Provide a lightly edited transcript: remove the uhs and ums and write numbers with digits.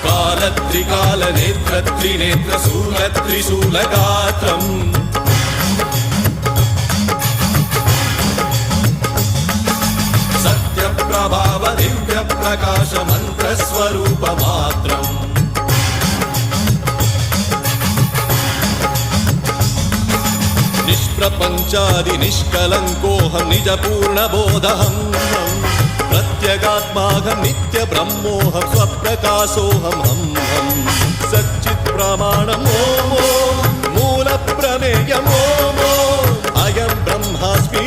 कालत्रिकालनेत्र त्रिनेत्रशूलत्रिशूलगात्रम् सत्यप्रभाव दिव्यप्रकाश मन्त्रस्वरूपमात्रम् निष्प्रपञ्चादि निष्कलङ्कोऽहं निजपूर्णबोधहं प्रत्यगात्माहं नित्यब्रह्मोऽहं स्वप्रकाशोऽहं हं सच्चित्प्रमाणम् ॐ मूलप्रमेयम् ॐ अयं ब्रह्मास्मि